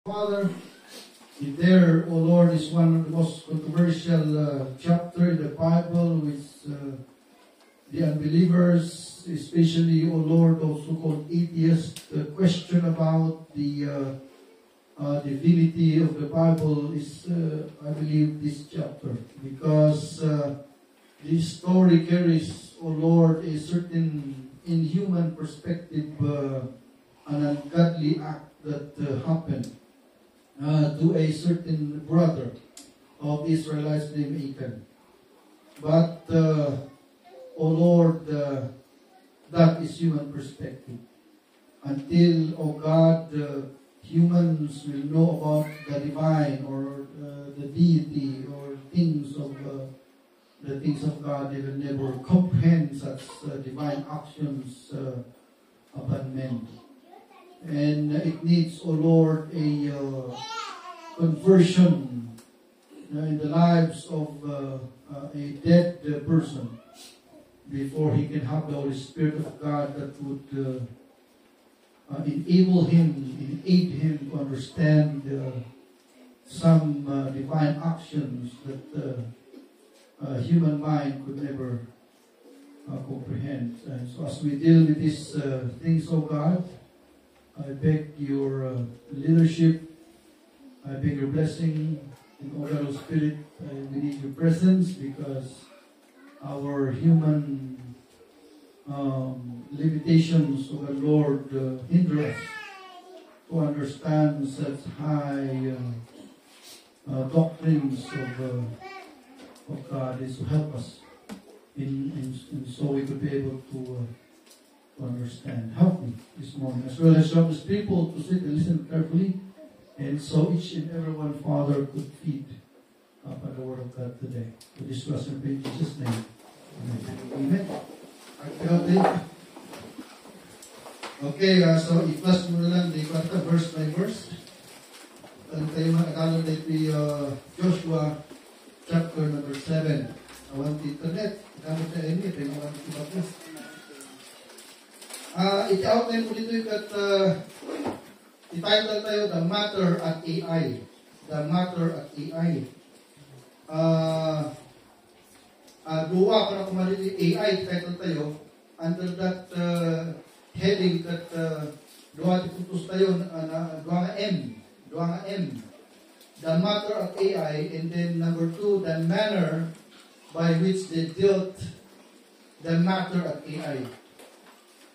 Father, if there, O Lord, is one of the most controversial chapter in the Bible with the unbelievers, especially, O Lord, those so-called atheists, the question about the divinity of the Bible is, I believe, this chapter. Because this story carries, O Lord, a certain inhuman perspective, an ungodly act that happened to a certain brother of Israelites named Achan. But, O Lord, that is human perspective. Until, O God, humans will know about the divine or the deity or things of the things of God, they will never comprehend such divine actions upon men. And it needs, O Lord, a conversion in the lives of a dead person before he can have the Holy Spirit of God that would enable him, aid him to understand some divine actions that human mind could never comprehend. And so as we deal with these things, O God, I beg your leadership. I beg your blessing in O God of Spirit. We need your presence because our human limitations, O God, Lord, hinder us to understand such high doctrines of God. Is to help us in so we could be able to understand. Help me this morning, as well as help these people to sit and listen carefully, and so each and every one, Father, could feed upon the Word of God today. For this was in Jesus' name. Amen. Okay, so i-flash mo na lang di kwarta verse by verse. Ano tayo makakala dito Joshua chapter number 7. I want the internet. Gamit na ini, tayo mga kibapos. I-outline ko dito yung i-title tayo, The Matter at AI. The Matter at AI. Duwa para kumalit yung AI, title tayo, under that heading that duwa tiputos tayo, duwa nga M. The Matter at AI, and then number 2, the manner by which they dealt the matter at AI.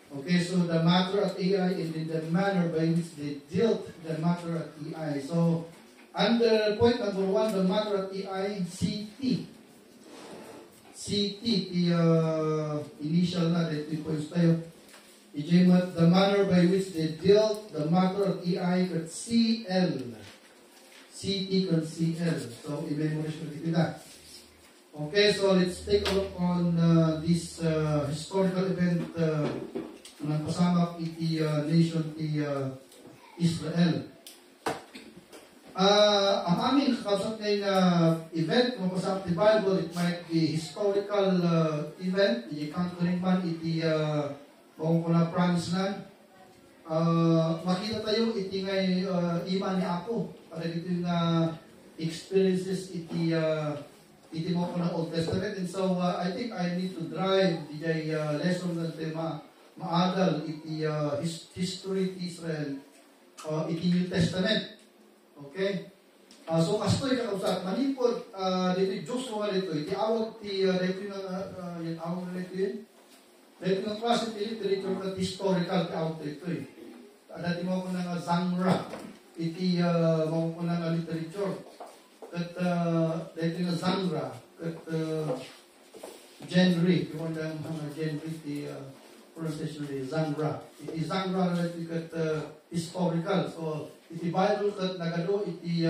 Okay, so the matter at AI and then the manner by which they dealt the matter at AI. So, under point number 1, the matter at AI, CT. CT, the initial na, the 3 points tayo. The manner by which they dealt the matter at AI at CL. CT con CL. So, i-memorize mo dito na. Okay, so let's take a look on this historical event ng pasamak iti nation ti Israel. Ang aming kakabsat ngayon na event ng pasamak ti Bible, it might be historical event, iti conquering man iti mawang promise land. Makita tayo iti ngay iman ni Apo para dito yung experiences iti mo ko ng Old Testament. And so, I think I need to drive the lesson ng tema maagal iti history ti Israel, iti New Testament. Okay? So, kastoy kakausap, manipod, dito Joshua dito, iti awag ti, dito yung awag na dito yun. Dito yung klase ti literature at historical ti awag dito eh. Dati mo ko ng genre, iti mo ko ng literature. At dito yung genre, at genre, yung mga genre ti pronunciation ni genre. Iti genre na iti kat historical. So, iti Bible kat nagado iti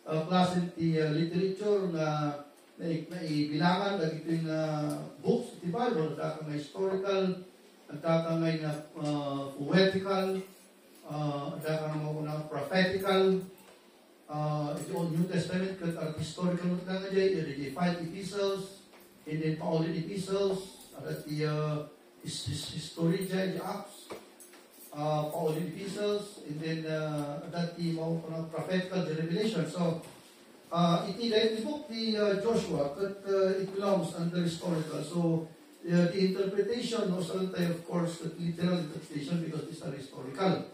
klase ti literature na ibilangan na ito yung books iti Bible. Nagkakangay historical, nagkakangay na poetical, nagkakangay mo na prophetical. Iti Old New Testament kat historical na nga dyan, iti 5 epistles, and then Pauline epistles, at iti history dyan, iti Acts. Pauline epistles, and then that the prophetical revelation. So, the book, the Joshua, that it belongs under historical. So, the interpretation was of course, the literal interpretation because these are historical.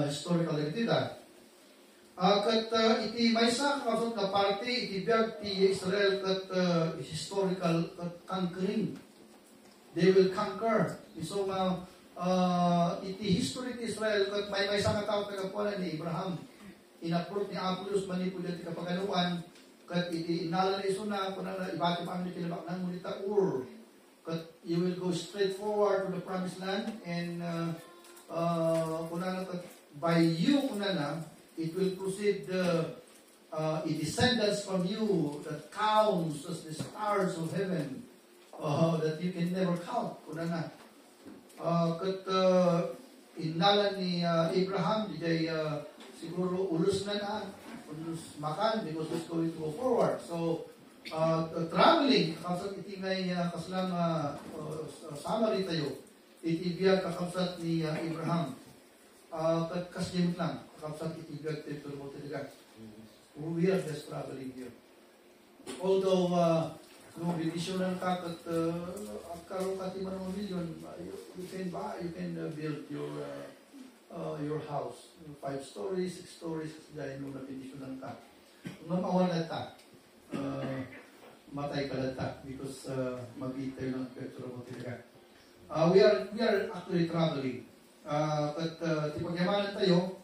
Historical entidad. Kat iti maysa kasot na parte iti biag ti Israel kat historical kat conquering. They will conquer. So iti history ti Israel kat may maysa nga tao tagapuan ni Abraham. Inaprot ni Apollos manipud ti kapaganuan kat iti inalan ni Isuna kunana ibati pa ni tinabak nang mulita kat you will go straight forward to the promised land and kunana kat by you kunana it will proceed a descendants from you that counts as the stars of heaven that you can never count. Kunana. Kat inalan ni Abraham, di siguro ulus na ulus makan because it's going to go forward. So, traveling, kakapsat iti ngay kaslang summary tayo, iti biyag kakapsat ni Abraham. Kasyem lang, kakapsat itibiyag tayo mo talaga. We are just traveling here. Although, no divisional ka at karon ka ti man million, you can buy, you can build your house. 5 stories, 6 stories, dahil no na divisional ka. Kung mawalan ta, matay ka lang ta because mag-itay lang petro mo talaga. We are actually traveling. At tipagyamanan tayo,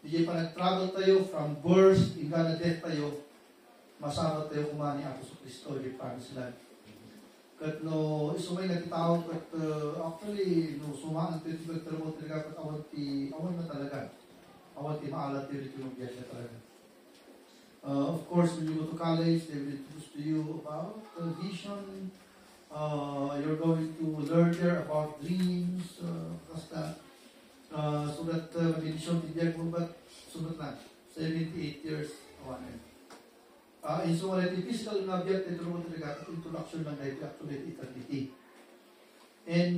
hindi pa nag-travel tayo from birth, hingga na death tayo, masama tayo kumani ako sa Kristo, di promised land. Kat no, isumay nagtitawag kat actually, no, sumaan tayo sa pagtrabaho talaga kat awan na talaga. Awan ti maalat tayo ito yung biyak na talaga. Of course, when you go to college, they will introduce to you about vision. You're going to learn there about dreams, kasta. So that meditation tibiyag mo ba't sunod na 78 years awan na in so the physical nga biyag tayo mo talaga introduction ng life actually eternity. And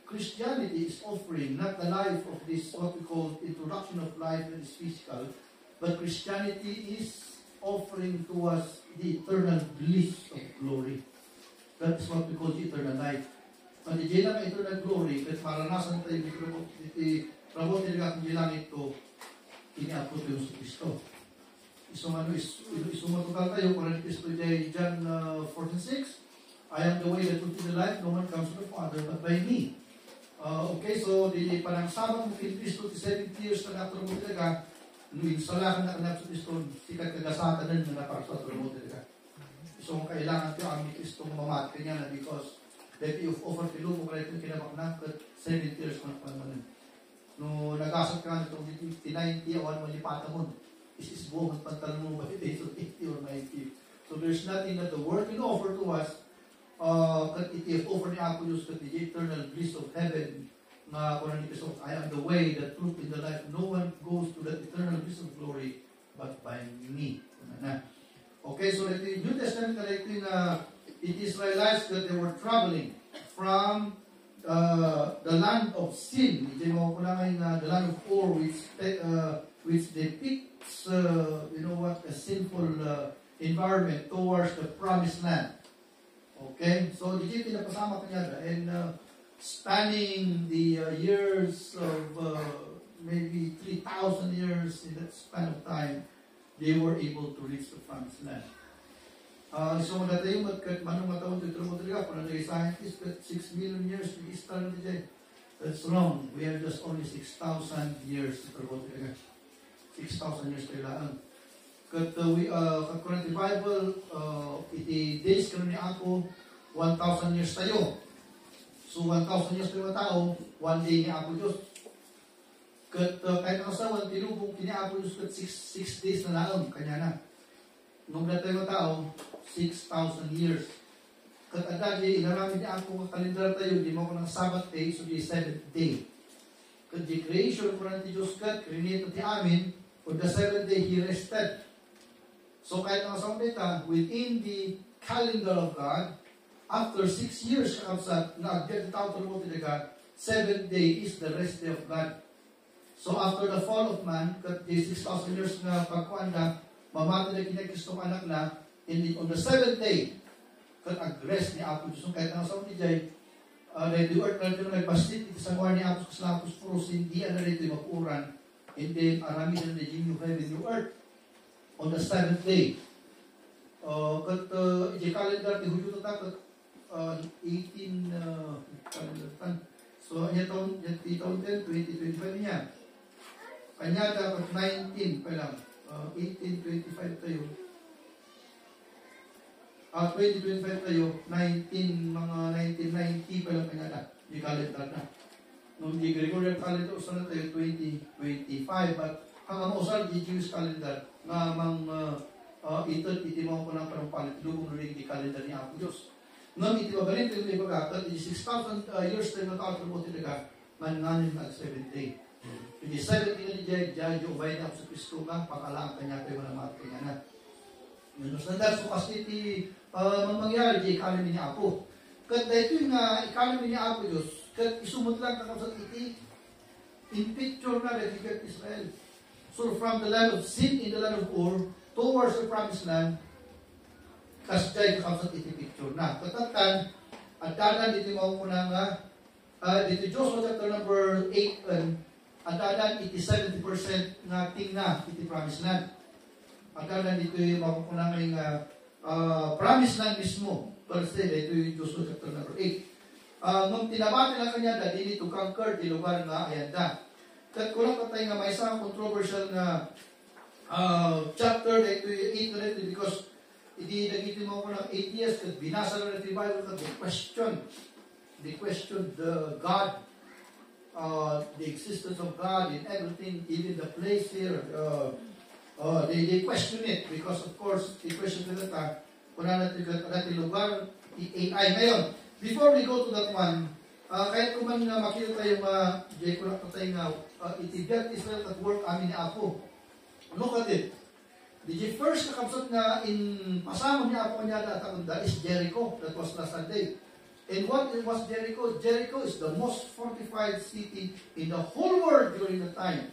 Christianity is offering not the life of this what we call introduction of life that is physical, but Christianity is offering to us the eternal bliss of glory. That is what we call the eternal life. At di na eternal glory, kat maranasan tayo iti trabaho talaga kung langit ito, iniapot yung sa Kristo. Isumatugal tayo, para ni Kristo day, John 14:6, I am the way, the truth, and the life, no one comes to the Father but by me. Okay, so di panagsama mo kay Kristo, 70 years na natrabaho talaga, nung insalakan na kanap sa Kristo, sikat kagasatan na napara sa trabaho talaga. So kailangan ko ang ni Kristo mamat, kanya na because that you offer to mo kaya itong kinabaknak at 70 years mo na panaman. No, nagasat ka na itong 90, awan mo lipata mo. Is buong at pantalon mo ba ito 80 or 90. So there's nothing that the world can offer to us that it offer ni Apollos that the eternal bliss of heaven na kung ni Kristo, I am the way, the truth, and the life. No one goes to that eternal bliss of glory but by me. Okay, so the New Testament collecting it Israelites that they were traveling from the land of sin. Ito mo ko namin the land of Ur, which depicts, a sinful environment towards the promised land. Okay, so dito pinapasama kanya and spanning the years of maybe 3,000 years in that span of time, they were able to reach the promised land. So na tayo manong matawag dito mo talaga para naging scientist that 6 million years to start today. That's wrong. We have just only 6,000 years to go talaga. 6,000 years kailangan. Kat current Bible, iti days karon ni ako 1,000 years tayo. So 1,000 years tayo tao, one day ni ako Diyos. Kat kahit nakasawan, tinubong kini ako Diyos kat 6 days na laon, kanya na. Nung na tayo tao, 6,000 years. Kat agad, inaramid niya ako ang kalendar tayo, di mo ko ng Sabbath day, so di 7th day. Kat di creation ko ng Diyos kat, created ti amin, on the 7th day, He rested. So kahit nakasambit ka, within the calendar of God, after 6 years kakabsat, na-agad tao tulong mo talaga, seventh day is the rest day of God. So after the fall of man, kat the 6,000 years nga pagkuan na, mamati na kinag-Kristong anak na, on the seventh day, kat ag-rest ni Apo Diyos. Kahit ang sa ni Jay, the earth na ito nagpastit, ito sa kuha ni Apo Kaslapos Puros, hindi na rin ito mapuran, and then arami na the new heaven, new earth, on the seventh day. Kat the calendar, the Huyo na kat 18, so niya taon 10, 2025 niya. Kanya dapat 19 pa lang. 1825 tayo. 2025 tayo, 19, mga 1990 pa lang kanya na. Di calendar na. Nung di Gregorian calendar, usan na tayo 2025. But hanggang usan, di Jewish calendar, nga mang iti mo ko ng parang palit, lubong na rin di calendar ni Apo Diyos. Nung iti mabalin, ito yung ibagakat, 6,000 years tayo natawag mo talaga, manganin na 7th day. Hindi 7th day ni Jaya, ubay na ako sa Kristo nga, pakalaan kanya tayo na mati nga na. Minus na dahil, so kasi iti mangyari, di economy ni Apo. Kat ito yung economy ni Apo Diyos, kat isumot lang kakapsat iti, in picture na refigat Israel. So from the land of sin in the land of Ur, towards the promised land, kasjay kakapsat iti picture na. Katatan, at dadan iti mo na nga, dito Joshua chapter number 8, at dadan iti 70% nga tingna iti promised land. At dadan dito yung makukunang nga promised land mismo. Thursday, ito yung Joshua chapter number 8. Nung tinabati lang kanya, dili to conquer di lugar nga ayanda. Kat kulang patay nga may isang controversial na chapter na ito yung 8 na because hindi nagitin mo ko ng 8 years kat binasa na rin yung Bible kat they questioned the God, the existence of God in everything, even the place here. They question it because of course they question it kung natin lugar AI ngayon. Before we go to that one, kahit kung man makita tayo kulang patay nga itibiyat Israel at work amin ni Apo. Look at it. The first nakapsat na in pasama ni Apo kanya at is Jericho. That was last Sunday. And what was Jericho? Jericho is the most fortified city in the whole world during the time.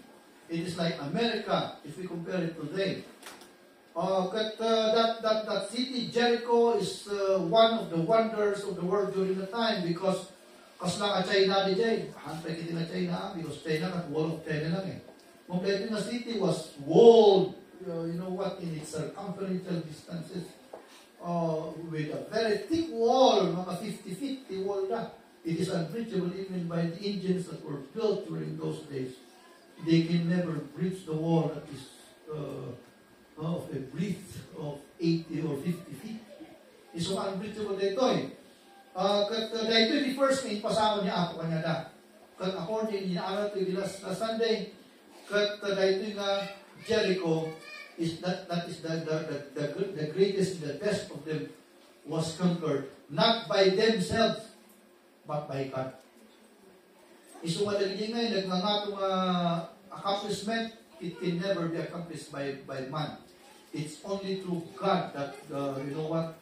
It is like America if we compare it today. That city, Jericho, is one of the wonders of the world during the time because kasla ka China di jay. Hantay kiti na China because China kat wall of China lang eh. Kompleto na city was walled, you know what, in its circumferential distances. With a very thick wall, mga 50 feet, the wall na. It is unbreachable even by the engines that were built during those days. They can never breach the wall that is of a breadth of 80 or 50 feet. It's so unbreachable dito eh. Dito the first na ipasama niya ako kanya na. Kat according niya aral to last Sunday, kat dito nga Jericho, is that is the greatest, the best of them was conquered not by themselves but by God. Isu madali ngayon nagngangatong accomplishment, it can never be accomplished by man. It's only through God that you know what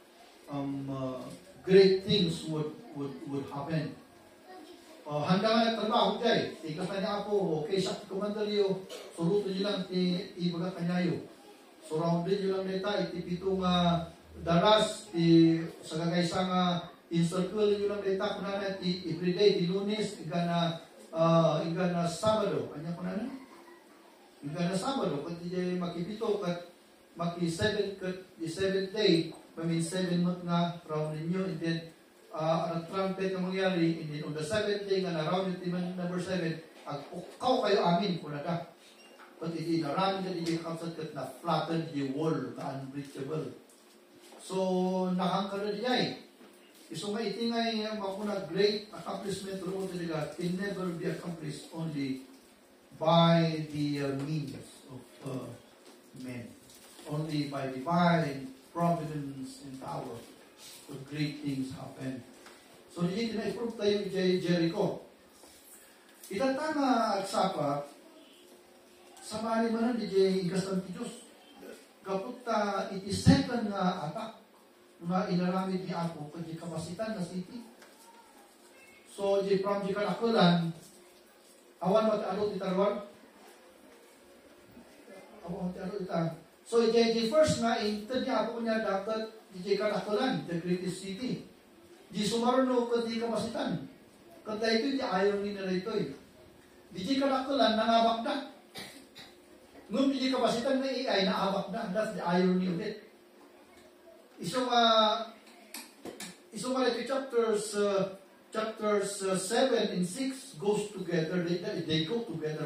great things would happen. Handa nga nagtrabaho dyan. Ikas na niya po, okay, sakti komandalyo, suruto nyo lang ibaga kanyayo. Surrounded nyo lang nita, itipitong daras, sa gagaysa nga in-circle nyo lang nita, kunana, everyday, di Lunes, igana Sabado. Kanya kunana? Igana Sabado, kat di makipito, kat maki-7, kat di 7th day, mamin 7 month nga, round ninyo, and then, ang trumpet na mangyari, and then on the 7th day nga na round yung number 7, agpukaw kayo amin, kunana. But hindi narami na hindi kapsat kat na flattened the wall na unbreachable. So, nakangka na niya eh. So, may itingay makuna great accomplishment roon talaga can never be accomplished only by the means of men. Only by divine providence and power would great things happen. So, hindi na-improve tayo ni Jericho. Itatama at sapa, sa mali man di igas ng Diyos. Kaput iti second nga atak nga inaramid ni Apo kadi kapasitan na city. So, from di kanakulan, awan mag-alo titarwar? Awan mag-alo titar. So, di first nga, intad niya ako niya dapat di kanakulan, the greatest city. Di sumaruno ka di kamasitan. Kanta ito, di ayaw nila ito eh. Di kanakulan, nangabak na. Nung di kapasitan na AI, naabak na. That's the irony of it. Isong chapters 7 and 6 goes together. They go together.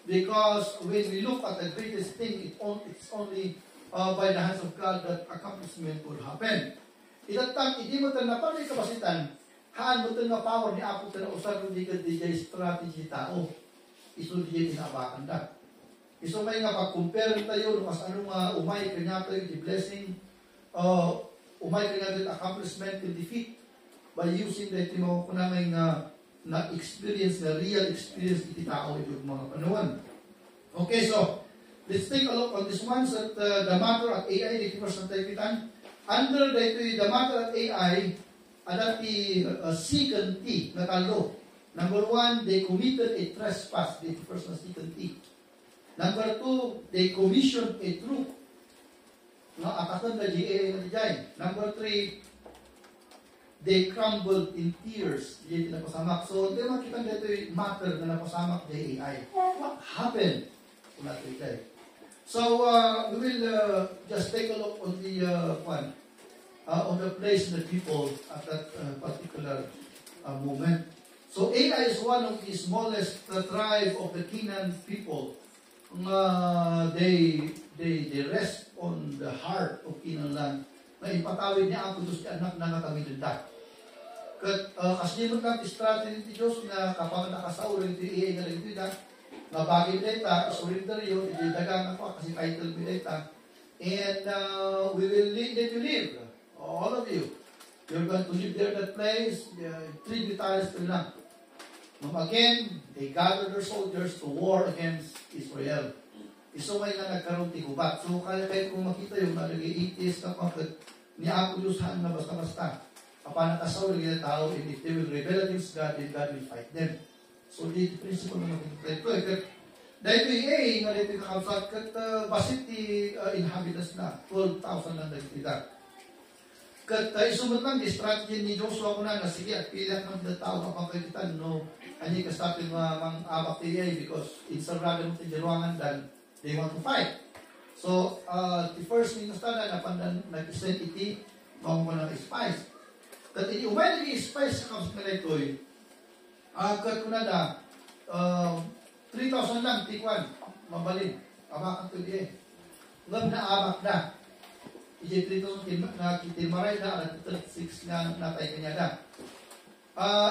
Because when we look at the greatest thing, it's only by the hands of God that accomplishment will happen. Itatang, hindi mo tayo napagay kapasitan, haan mo tayo na power ni Apo tayo na usap yung di strategy tao. Iso di tinabakan na. Iso may nga pag-compare tayo, mas anong umay kanya tayo, the blessing, umay kanya tayo accomplishment and defeat by using the kunamay na experience, na real experience iti tao yung mga panuwan. Okay, so, let's take a look on this one at the matter at AI, the first na tayo kitan. Under the matter at AI, adat second T, na talo. Number 1, they committed a trespass, the first na second T. Number 2, they commissioned a troop. No, atakan na GA na dijay. Number 3, they crumbled in tears. Diyan napasamak. So, di makita dito yung matter na napasamak di AI. What happened? So, we will just take a look on the on the place and the people at that particular moment. So, AI is one of the smallest tribe of the Canaan people. They rest on the heart of Canaan land. Na ipatawid niya ako doon sa anak na nakamilinda. Kasi mo lang strategy ni Diyos na kapag nakasaulog ito AI na rin ito na bagay data, surrender yun, dagang ako kasi title mo data. And we will let you live. All of you. You're going to live there that place. 3 details to lang. Again, they gathered their soldiers to war against Israel. Iso may nga nagkaroon tigubat. So, kaya kung makita yung nalagay 80s na pangkat ni Apo Diyos na basta-basta. Kapag nakasaw lagi na tao, and if they will rebel against God, then God will fight them. So, dito principle na makikita ito. Dahil ito nga dito kakabsat, kat basit di inhabitants na, 12,000 lang nagkita. Kat isumat lang, di strategy ni Joshua ko na, sige, at pilat ng tao kapag kagitan, no, hindi ka stopin mga abak AI because insarragan mo sa jaruangan dan they want to fight. So, the first thing na na pandan nag-send iti, mga mga spice. Kat iti umay nag-spice sa kapsat nila ito, kat kuna na, 3,000 lang, tikwan, mabalin, abakan ko diye. Ngam na abak na. Iti 3,000 na kitimaray na, at 36 na natay kanya na.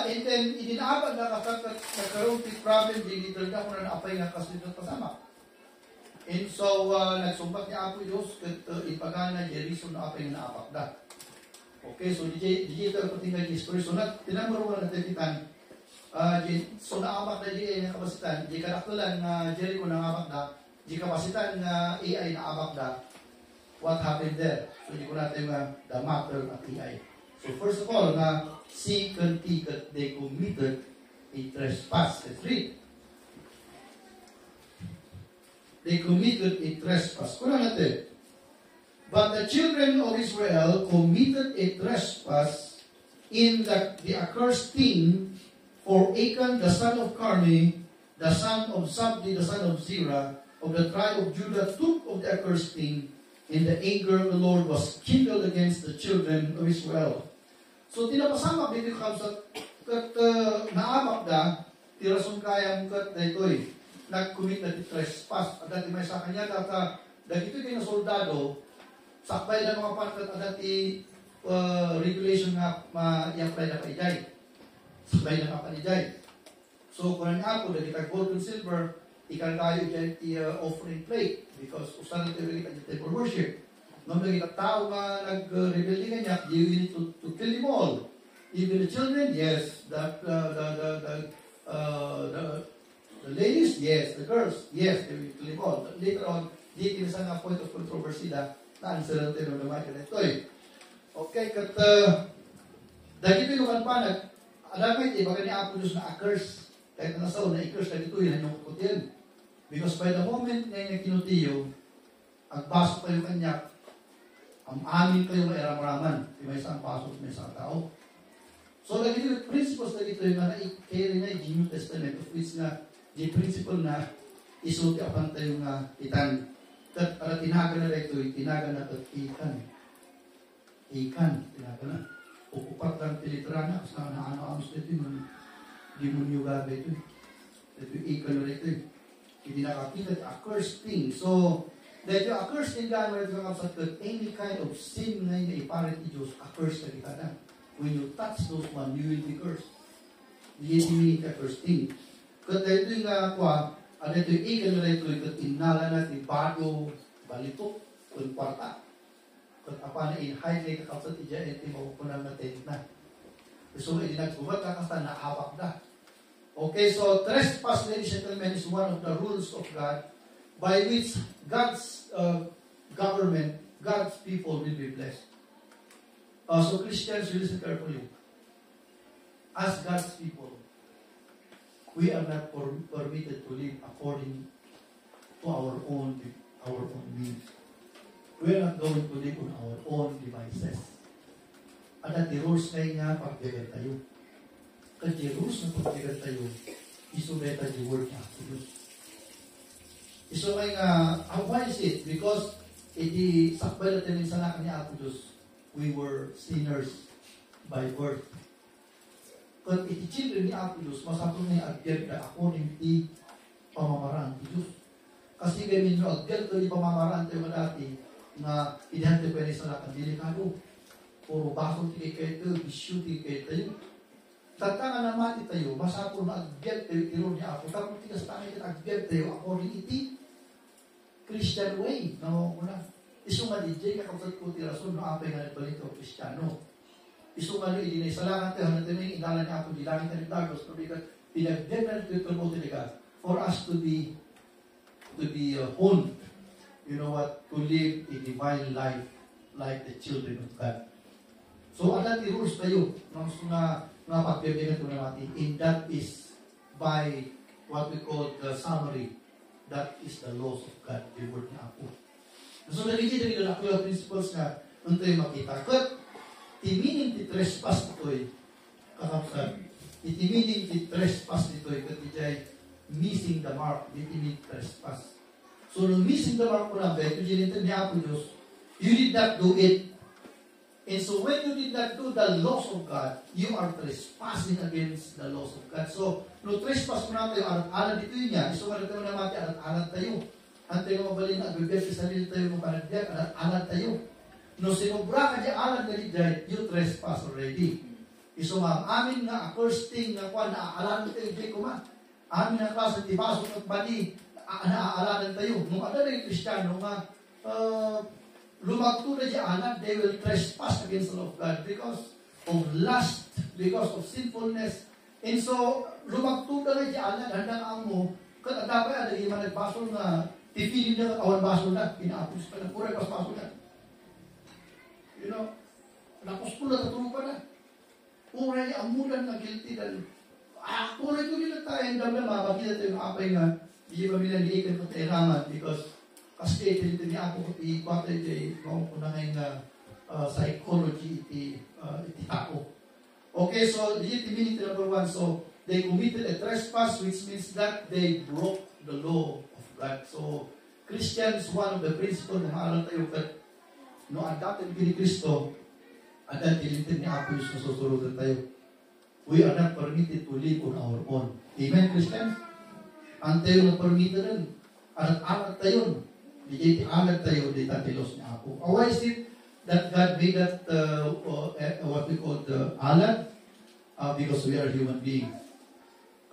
And then, idinaabag na nagkaroon ti problem, dinital na kung na-apply na kasunod pasama. And so, nagsumbat niya Apo Diyos, ipagana, Jerison na apply na apak na. Okay, so, digital ko tingnan yung story. So, tinamuro ko na nagtikitan, so, naapak na GA na kapasitan, di karaktulan na Jericho na apak na, di kapasitan na AI na apak na, what happened there? So, di ko natin the matter of AI. So, first of all, second T, that they committed a trespass. Let's read. They committed a trespass. Kuna natin. But the children of Israel committed a trespass in the accursed thing, for Achan, the son of Carmi, the son of Sabdi, the son of Zerah, of the tribe of Judah, took of the accursed thing, and the anger of the Lord was kindled against the children of Israel. So, tinapasamak dito kapsat, kat naamak na, tirason kayang kat na ito nag-commit na trespass. At dati may sa kanya, dati ito yung soldado, sakbay na mga panakat, at dati regulation nga i-apply na kaijay. Sakbay na kapanijay. So, kung nga po, dati gold and silver, ikal tayo dyan offering plate, because usan na tayo rin temple worship. Nung naging tao na nag-rebel din kanya, you need to kill them all. Even the children, yes. The ladies, yes. The girls, yes. They will kill them all. But later on, di kinasa nga point of controversy na answer natin ng naman ka na ito Okay, kat dahil ito yung pa, alamay, iba ka ni Apo Diyos na a-curse. Kahit na nasaw na i-curse, na ito yun, yung kutil. Because by the moment na yung kinutiyo, ang pasok kayo kanya, ang amin kayo may ramraman. May isang pasok, may isang tao. So, lagi yung principles na ito yung na-carry na yung New Testament, of which na, yung principle na isuti apan tayo nga itan. Para tinaga na ito, tinaga na ito, ikan. Ikan, tinaga na. Upat lang pilitra na, kasi na-ano-amos na ito, yung demonyo gabi ito. Ito yung ikan na ito. Hindi nakakita, accursed thing. So, dahil yung accursed thing gano'n ito kang kapsat, any kind of sin na yung iparit ni Diyos, accursed na kita na. When you touch those one, you will be cursed. Hindi yung accursed thing. Kaya dahil ito yung ano ito yung ikan na ito, yung tinala natin, bago, balitok, kung kwarta. Kung apa na in-highlight ka kapsat, ito yung mapupunan natin na. So, hindi nagbuhat ka kasi nahabak na. Okay, so trespass, ladies and gentlemen, is one of the rules of God by which God's government, God's people will be blessed. So Christians, you listen carefully. As God's people, we are not permitted to live according to our own means. We are not going to live on our own devices. At the rules na nga, pagbigal tayo. Kasi rules na pagbigal tayo, isuleta the word niya. So why is it? Because iti sakbay natin sa nakan ni Apo Diyos, we were sinners by birth. Kung iti children ni Apo Diyos, masapong na agbyad na according ti pamamaraan ti Diyos. Kasi gamin nyo, agbyad ko di pamamaraan tayo dati, na idihante pwede sa nakan delikado. Puro basong ti kay kayo, bisyo ti kay tayo. Tatangan na mati tayo, masapong na agbyad tayo, tiro ni Apo. Tapos tigas tangan kita agbyad tayo, according iti Christian way. No, una. Isu nga DJ, kakapsat ko ti rason, no apay nga nagbalik ko Kristiyano. Isu nga doon, idinay salakan tayo, hanggang tayo inala niya ako, dilangin ka ni Dagos, no, because pinagdem na ito mo talaga, for us to be honed, you know what, to live a divine life like the children of God. So, alam ni rules tayo, nga pagbibigan ito na natin, and that is by what we call the summary. That is the laws of God, the word ni Apo. So, naliti na ako yung principles na nung tayo makita. Kat, meaning ti trespass ito'y, kakapsat, meaning ti trespass ito'y, kat ito'y missing the mark, iti mean trespass. So, nung missing the mark ko na ba, ito dyan ni Apo Diyos, you did not do it. And so, when you did not do the laws of God, you are trespassing against the laws of God. So, no trespass mo na tayo, alat dito yun niya. Iso ka natin naman natin, alat tayo. Hantay mo mabalin na, agbibigay sa sarili tayo mo panagdiyan, alat tayo. No sinubra ka diya, alat na diyan, you trespass already. Iso ma'am, amin nga, first thing na kuha, naaalaan tayo, di ko ma. Amin na klasa, tibasok at bali, naaalaan tayo. Nung ano na yung Kristiyano nga, lumagto na diya anak, they will trespass against the law of God because of lust, because of sinfulness. And so, lumagto na diya anak, handang ang mo, kada dapat ada yung nagbasol na, pipilin na kawan basol na, pinaapos pa na, pura basol na. You know, napos po na, tatulog pa na. Pura yung amulan na guilty na, pura yung nila tayo, ang dami na, mabakita tayo ng apay nga, hindi ba minaliikan ko tayo naman, because kasi ito niya ako i-kwata ito kung na ngayon psychology iti tao. Okay, so the meaning number one, so they committed a trespass, which means that they broke the law of God. So Christians, one of the principles na maaral tayo kat no adapted kini Kristo at ang tilitin ni Apo Diyos na susurugan tayo. We are not permitted to live on our own. Amen, Christians? Ang tayo na permitted rin. Alat tayo. Di alat tayo di tatilos ni Apo. Why is it that God made that what we call the alat? Because we are human beings.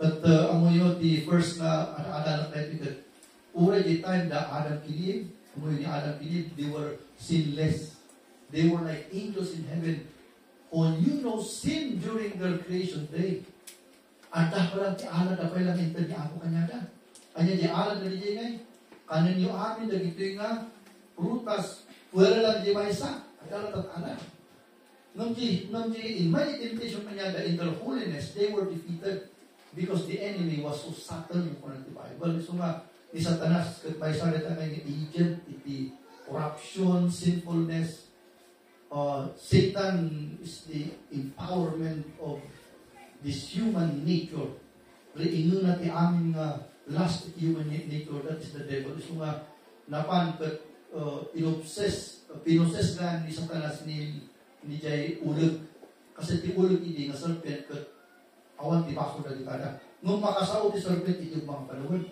At amo yun, the first na alat tayo because uray di time da Adam kilib, amo yun ni Adam kilib, they were sinless. They were like angels in heaven who knew no sin during their creation day. At dapat ti alat na pala lang ito ni Apo kanyada. Kanya di alat na di ngay. Kanan yung amin, dagito nga, prutas, puwera lang di maisa, at alat at alat. In many temptation kanyaga in their holiness, they were defeated because the enemy was so subtle in front of the Bible. So nga, ni Satanas, kat may sarita nga yung agent, iti corruption, sinfulness. Satan is the empowerment of this human nature. Ingon na ti amin nga last human nature, that is the devil. So nga, napan kat pinoses nga ni Satanas ni Jay ulag. Kasi ti ulag hindi nga serpent kat awan ti baso na di kada. Nung makasao ti serpent, iti mga panahon.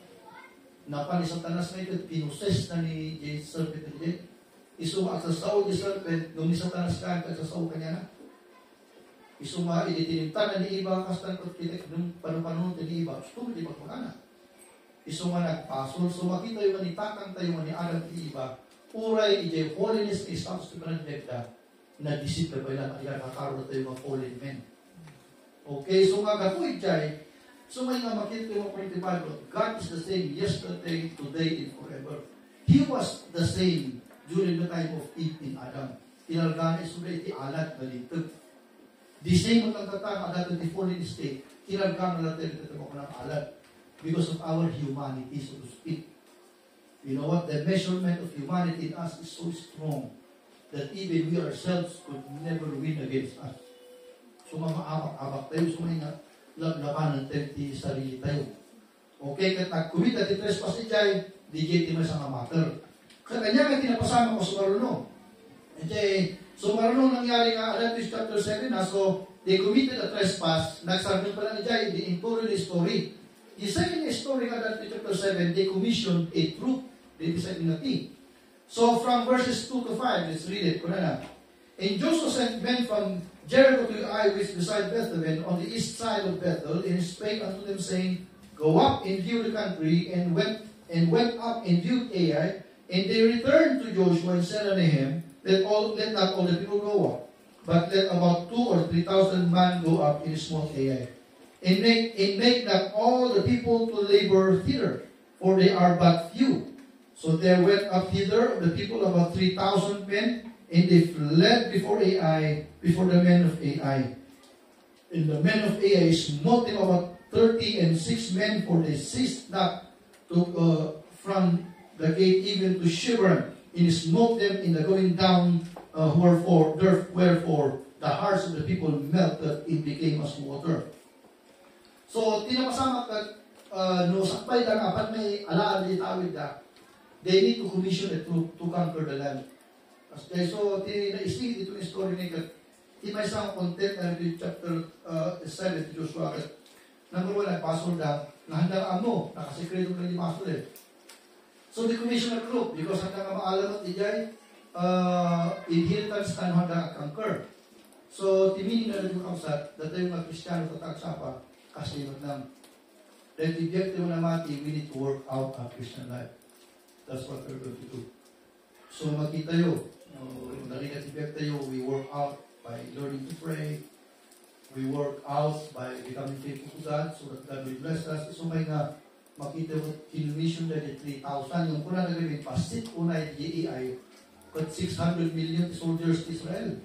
Napan ni Satanas nga ito, pinoses na ni Jay serpent na di. Isuma at sasaw ti serpent, nung ni Satanas ka, at sasaw kanya na. Isuma, ititinimtan na ni iba, kastan ko pitik, nung panupanon ni iba, gusto di pagpagana. Isuma nagpasol, so makita yung manitakang tayo ni Adam ti iba, uray, ijay holiness ni status ti panagdegda, na disipla ba ilan, at nakakaroon tayo mga fallen men. Okay, so nga kapuit jay, so may nga makita yung mga 25, God is the same yesterday, today, and forever. He was the same during the time of Eve in Adam. Kinalgana isura iti alat balitag. The same at ang dati the fallen state, kinalgana natin ito ko ng alat because of our humanity, so to speak. You know what? The measurement of humanity in us is so strong that even we ourselves could never win against us. So maamak-amak tayo, so may labanan tayo di sarili tayo. Okay, kat nag-commit at i-trespass ni Jai, di jay mas ang matter. Kanya nga tinapasama ko sa Maruno. So Maruno nangyari nga, Leviticus chapter 7 na, so they committed a trespass, nagsargot pa lang ni Jai, the included story. The second story nga, Leviticus chapter 7, they commissioned a troop, they decided na team. So from verses 2 to 5, let's read it. And Joshua sent men from Jericho to Ai, which beside Bethel, on the east side of Bethel, and spake unto them, saying, Go up and view the country, and went up and viewed Ai. And they returned to Joshua and said unto him, Let not all the people go up, but let about 2,000 or 3,000 men go up in small Ai. And make not all the people to labor thither, for they are but few. So there went up thither the people about 3,000 men, and they fled before Ai, before the men of Ai. And the men of Ai smote them about 30 and 6 men, for they ceased not from the gate even to Shibron, and smote them in the going down, wherefore the hearts of the people melted, it became as water. So, tinapasama ka, no sakbay lang, apat may alaan di tawid na, they need to commission it to conquer the land. So, naisig ito yung story na may isang content na ito chapter 7 to Joshua. Number 1, nagpasol na handang amo, nakasekreto na di masol eh. So the commissioner group, because hanggang maalam at ijay, inheritance kan hanggang conquer. So, timinin na rin yung kausat, that yung mga Kristiyano tatagsapa, kasi yun lang. Then, objective na mati, we need to work out our Christian life. That's what we're going to do. So, makita yun. Narinig tayo, we work out by learning to pray. We work out by becoming faithful to God, so that God will bless us. So, may nga, makita mo, kinumission na di 3,000. Yung kuna nagawin, pasit unay GEI, kat 600 million soldiers Israel.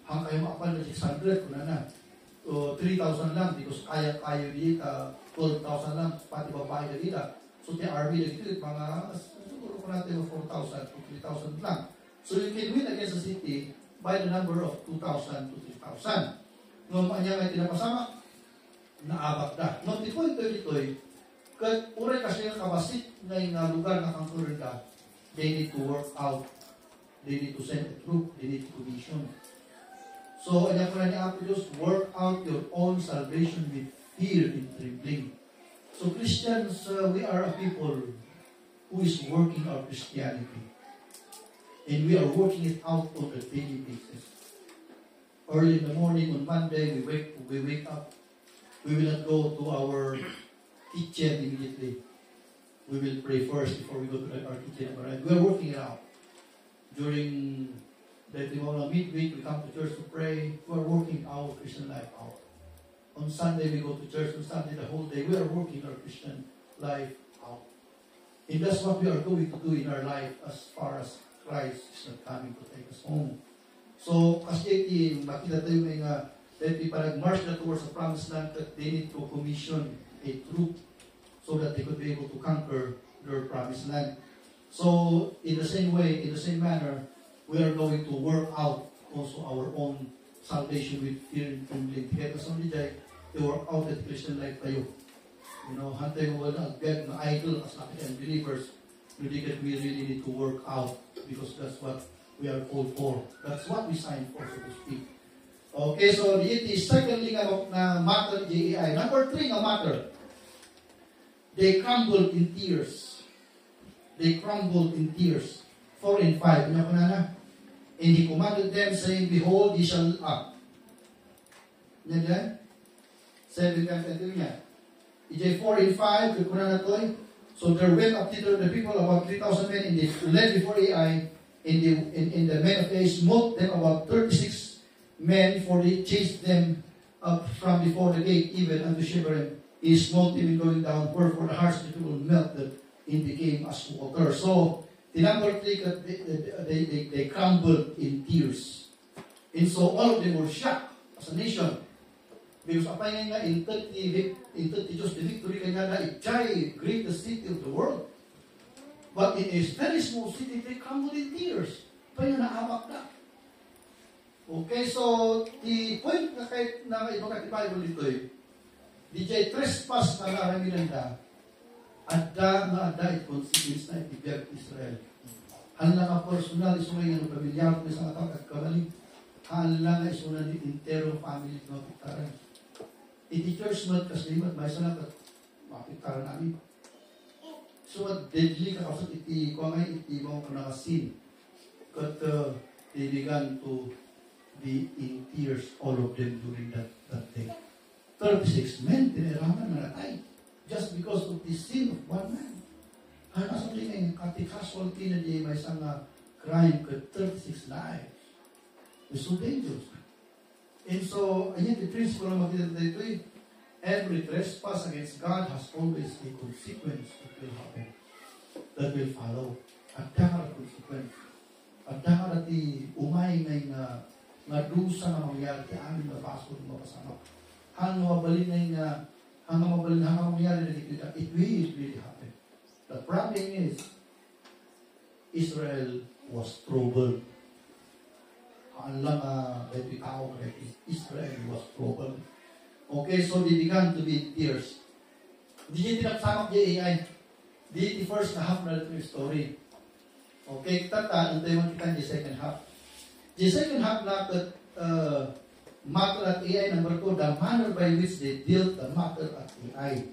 Hanggang makapan na 600, kuna na. 3,000 lang, because kaya-kaya di, 12,000 lang, pati babae na dila. So, the army na dito, mga, siguro ko natin 4,000 to 3,000 lang. So, you can win against the city by the number of 2,000 to 3,000. Nung niya may tinapasama, naabak na. Nung tikoy, kat uray kasi yung kabasit na yung lugar na kangkurin ka, they need to work out. They need to send a troop. They need to commission. So, ano ko na ni Apo Diyos, work out your own salvation with fear and trembling. So, Christians, we are a people who is working our Christianity. And we are working it out on a daily basis. Early in the morning on Monday, we wake up. We will not go to our kitchen immediately. We will pray first before we go to our kitchen. Right? We are working it out. During the midweek, we come to church to pray. We are working our Christian life out. On Sunday, we go to church. On Sunday, the whole day, we are working our Christian life out. And that's what we are going to do in our life as far as Christ is not coming to take us home. So, kasi makita tayo may nga, that people nag-march na towards the promised land, that they need to commission a troop so that they could be able to conquer their promised land. So, in the same way, in the same manner, we are going to work out also our own salvation with fear and trembling. Kaya kasama niya, i-work out that Christian life tayo. You know, hantay mo wala agad na idol as nakita believers, really that we really need to work out because that's what we are called for. That's what we signed for, so to speak. Okay, so it is secondly na matter JEI. Number 3 na matter. They crumbled in tears. They crumbled in tears. 4 and 5. Ano ko na? And he commanded them, saying, Behold, ye shall up. Yan yan? 7 ka niya. EJ 4 and 5, kung na to. So there went up thither the people about 3,000 men, and they led before Ai, and the men of Ai smote them about 36 men, for they chased them up from before the gate, even unto Shebarim. He smote them in going down, wherefore the hearts of the people melted, and became as water. So, the number 3, they crumbled in tears. And so all of them were shocked as a nation. Because apay nga in 30 just the victory kanya na Ijay, greatest city of the world. But in a very small city, they crumbled in tears. Apay na naamak na. Okay, so the point na kahit na iba ka Bible dito DJ trespass na naraminan da, adda it consequence na itibiyag Israel. Hala nga personal, iso nga yung pamilyar ko sa atang kagkabali. Hala nga iso na ni intero family ng mapitaran. Iti church not kasi mat may sana kat mapitaran namin. So what deadly ka kasi iti ko nga iti mo ko nakasin. Kat they began to be in tears, all of them during that day. 36 men tiniraman na natay just because of the sin of one man. Ano sa tingin, kati-casualty na di may isang crime ka 36 lives. It's so dangerous. And so, ayan, the principle na makita dito every trespass against God has always a consequence that will happen, that will follow. At dahar consequence. At dahar at umay nga dusa na mangyari ti amin na baso ng mapasama. Hanggang mabalin na hanggang mangyari na dito, it will really happen. The problem is, Israel was troubled. Ang lang may tao kaya Israel was troubled. Okay, so they began to be in tears. Di niya tinapsamak di AI. Di first na half na ito yung story. Okay, antay mo kita di second half. The second half na matter at AI number 2, the manner by which they dealt the matter at AI.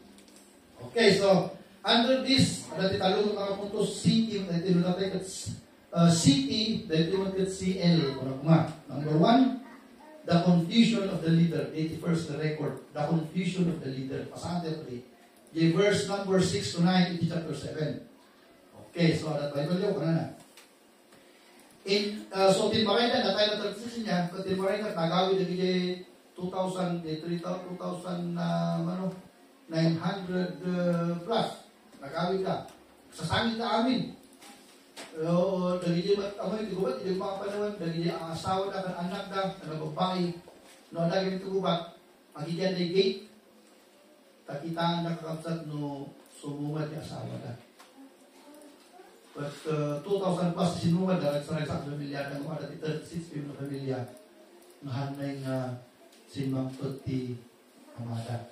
Okay, so under this, ada talong mga puntos city, tinutay kat city, tinutay kat CL. Number 1, the confusion of the leader. 81st the record, the confusion of the leader. Pasahan tayo pati. The verse number 6 to 9, iti chapter 7. Okay, so that Bible yun, na. So, tinmaray na tayo na transition niya, tinmaray na, nagawin na bigay 2,000 900 plus. Nagawin ka. Sasangit na amin. Dagili amoy tigubat, hindi mga panahon, dagili ang asawa na, ang anak na, nagbabae, no, dagili tigubat, magigyan na gate, takitaan na kakapsat no, sumumad yung asawa na. But 2,000 plus sinumad na, sa pamilya, ng mga 36 people na pamilya, nahanay nga simang 30 amada.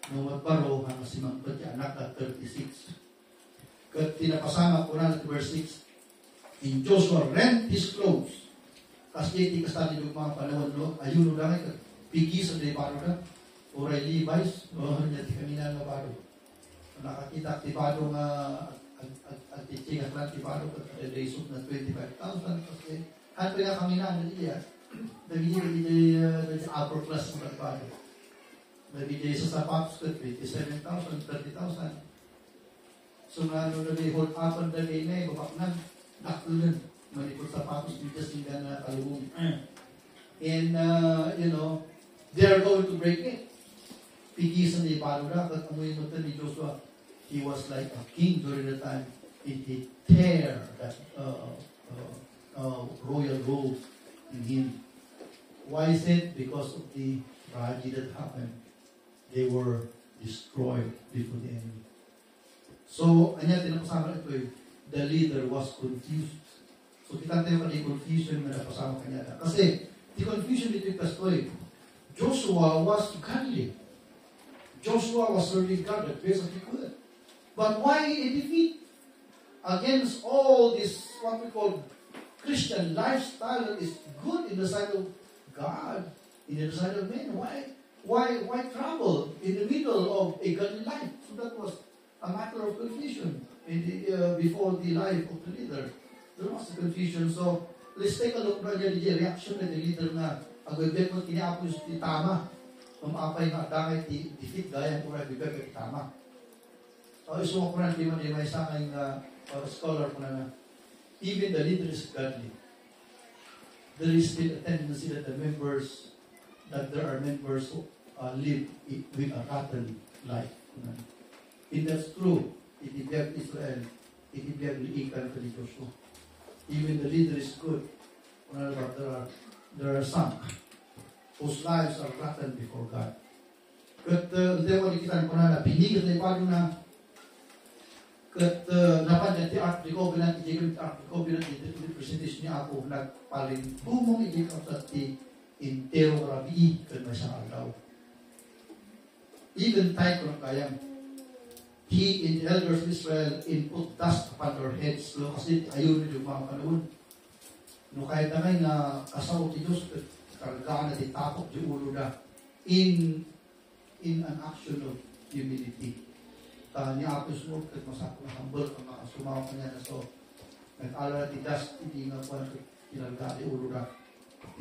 No, magparo, hanggang simang 30 anak na 36. Kat tinapasama ko na verse 6. In Joshua rent his clothes. Kasi di kasali yung mga panahon, no? Ayun, no, dahil pigi sa day paro na. Oray Levi's, no? Hindi kanina na paro. Nakakita, tibado nga, at titigas lang tibado, at result na 25,000. Kasi, hanto nga kami na, hindi yan. Nagiging upper class ng paro. Nagiging sa sapatos ka, 27,000, 30,000. So nga nung nagay hold up ang dagay na babaknan, naktulan, malikot sapatos, bigas nila na kalubong. And, they are going to break it. Pigisan ni Parura, at amoy mo ni Joshua, he was like a king during the time. He tear that royal robe in him. Why is it? Because of the tragedy that happened. They were destroyed before the enemy. So, anya tinapasama ito the leader was confused. So, kita tayo ka confusion na napasama kanya. Kasi, the confusion dito kasto Joshua was godly. Joshua was serving God the best that he could. But why a defeat? Against all this, what we call Christian lifestyle that is good in the sight of God, in the sight of men. Why trouble in the middle of a godly life? So that was a matter of confusion before the life of the leader. There was a confusion. So let's take a look na the reaction of the leader na agwebet mo kiniapos di tama. Mamapay nga dangay di defeat gaya ko na bibig at tama. So isumo ko na di man may sakay scholar ko na even the leader is godly. There is still a tendency that there are members who live with a rotten life. And that's true. Itibiyag Israel, itibiyag liikan ka ni Joshua. Even the leader is good. There are some whose lives are rotten before God. Kat dewa dikitan ko na pinigat na ipado na kat napan yan ti Art de Covenant, ijigam ti Art de Covenant, iti presentation niya ako nagpaling bumong ijigam sa ti intero rabi kat may siyang agaw. Even tayo ko ng kayang he and the elders of Israel put dust upon their heads. So, kasi ayun yung mga kanoon. No, kahit naman na kasawag ti Diyos, kargaan na titapok yung ulo na in an action of humility. Niya apos mo, kahit masako na humble, kung makasumaw ka niya na so, nag-ala na ti dust, hindi nga po kinalgaan yung ulo na.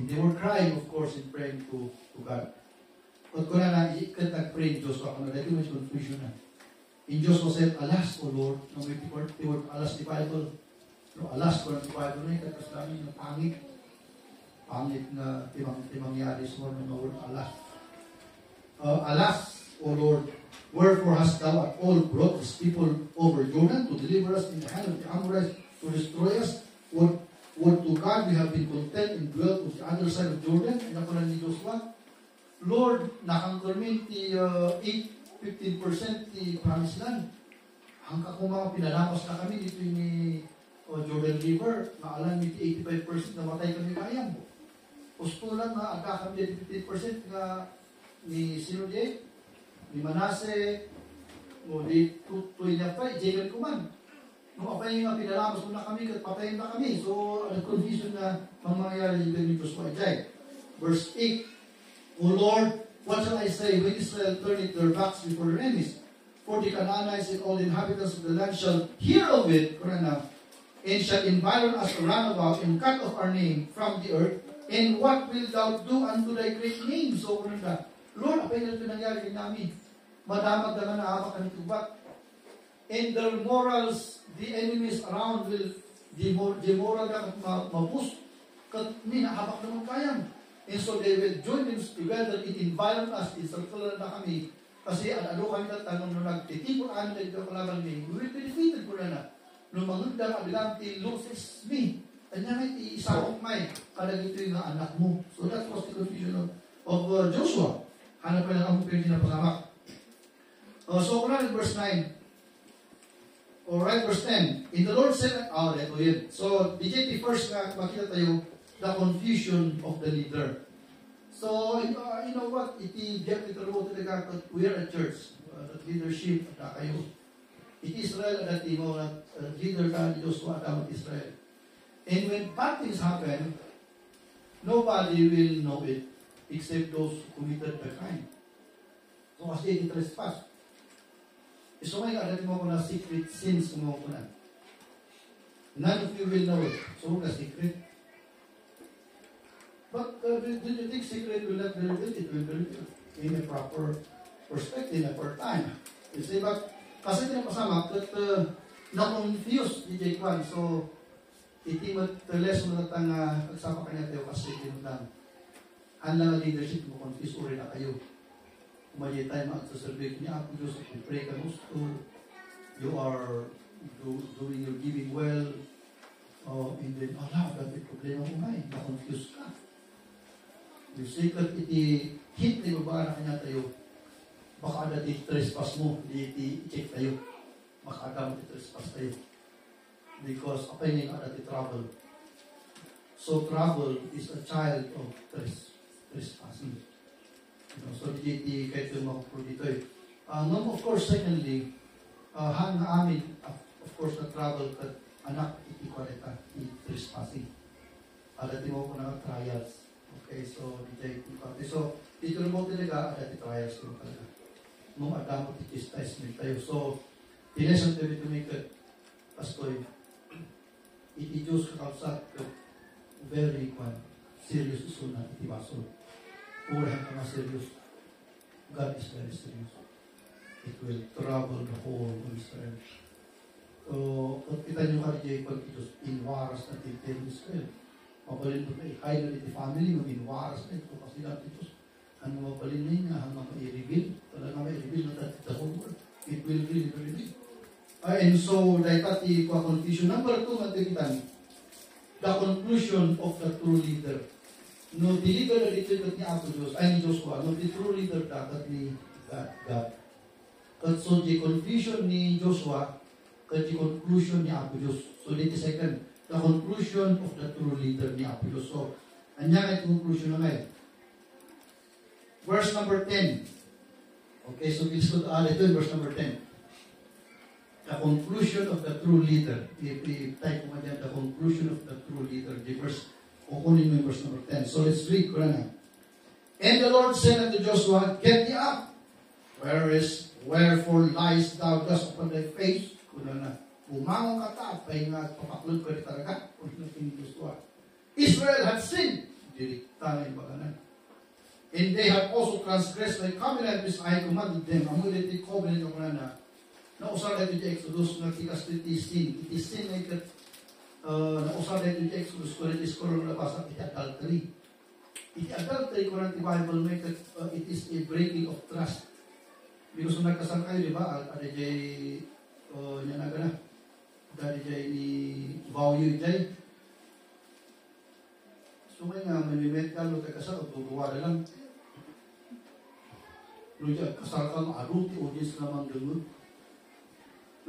And they were crying, of course, in praying to God. At ko na ikat nag-pray Joshua, kung na-dito may confusion na. And Joshua said, alas, O Lord, no, may word, alas di Bible. No, alas, ko ng Bible na ito, kasi namin ng pangit. Pangit na timangyari sa mga word, alas. Alas, O Lord, wherefore hast thou at all brought this people over Jordan to deliver us in the hand of the Amorites to destroy us? Would to God we have been content and dwelt on the other side of Jordan? And ako na ni Joshua, Lord, nakangkormin ti 15% ti promised land. Hangka kung mga pinalamas na kami dito ni Jordan River, maalam ni 85% namatay kami kayang. Gusto lang na agka kami 15% nga ni Sinodye, ni Manase, mo di tutoy na pa, ijegan ko man. Nung apay nga pinalamas mo na kami, patayin na kami. So, confusion na mangyayari dito ni Joshua Ijay. Verse 8, O Lord, what shall I say when Israel turneth their backs before their enemies? For the Canaanites and all the inhabitants of the land shall hear of it, and shall environ us around about and cut off our name from the earth. And what wilt thou do unto thy great name? So, Lord, apay na ito nangyari din namin. Madamag na naapak ang tubat. And their morals, the enemies around will demoral na mabus. Kat ninahabak naman kayang. And so they will join them together, it environ us, circular na kami. Kasi ano kami na tanong nung nagtitipon amin na dito kalaban ni, we will be defeated po na. Nung mangundang abilang ti loses me. Kanya may isakong may, kalag ito yung anak mo. So that was the confusion of Joshua. Hanap pa lang ang pwede na pasamak. So kung natin verse 9. Alright, verse 10. In the Lord said, ito yun. So, BJP first nga, makita tayo, the confusion of the leader. So, you know what? We are a church. Leadership, kayo. It is Israel at mo, leader ka ni Joshua at Israel. And when bad things happen, nobody will know it except those who committed the crime. So, kasi it trespass. So, may kadating mo ko na secret sins mo ko na. None of you will know it. So, the secret. But do you think secret will not be revealed? It will be revealed in a proper perspective, a proper time. You see, but kasi pinapasama that na-confuse di J1. So, itimat lesson na tang nagsama kanya tayo kasi tinutang hanlang leadership mo confuse uri na kayo. Kumali tayo magsasalbik niya ako Diyos, pray ka gusto, you are doing your giving well, And then, dati problema ko nga na-confuse ka. You see, kat iti hit na ba na kanya tayo, baka dati trespass mo, i-check tayo. Baka mo trespass tayo. Because apay nga dati trouble. So trouble is a child of trespassing. So di kahit yung makapuro dito eh. Of course, secondly, hang na amin, of course, na trouble kat anak iti kwalita, i-trespassing. Dati mo ko na trials. Okay, so dito mo talaga, dati trials ko talaga. Nung adamo iti testament tayo. So, tinesan tayo ito may kat, pastoy, iti Diyos kakapsat kat, very serious issue na iti baso. Urahan ka nga serious. God is very serious. It will trouble the whole of Israel. So, kung kita nyo ka rin pag Diyos, inwaras na tintin Israel. Mabalin mo na i-hide na iti family mo, inwaras na ito kasi natin Diyos. Ano mabalin na niya, hanggang ma-i-reveal. Talaga ma-i-reveal na dati the whole world. It will really be revealed. And so, dahil pati confusion. Number 2, matikitan, the conclusion of the true leader. No, the leader na dito ni Apo Diyos, ay ni Joshua, no, the true leader dapat ni God. So, the confusion ni Joshua, the conclusion ni Apo Diyos. So, dito second, the conclusion of the true leader ni Apo Diyos. So, anya ay conclusion na ngayon. Verse number 10. Okay, so let's go to ito verse number 10. The conclusion of the true leader. I-type mo dyan, the conclusion of the true leader. The verse, kukunin mo yung verse number 10. So let's read, Quran. And the Lord said unto Joshua, get thee up. Wherefore liest thou thus upon thy face? Kuna na, umangon ka ta, pay nga papaklod ka rin talaga. Kung natin Joshua. Israel had sinned. Dirikta na yung baganan. And they have also transgressed my covenant which I commanded them. Among the covenant of Rana. Nausar na ito di Exodus, nagtikas ito sin. Iti sin na ito, nausar na ito di Exodus, kung ito iskoro na labas, iti adultery. Iti adultery, kung ito Bible, it is a breaking of trust. Because kung nagkasal kayo, di ba, ada jay, yan na gana, ada jay ni value jay. So may nga, may ka, lo kasal, o tutuwala lang. Lo dyan, kasal ka, maaruti, audience naman ganun.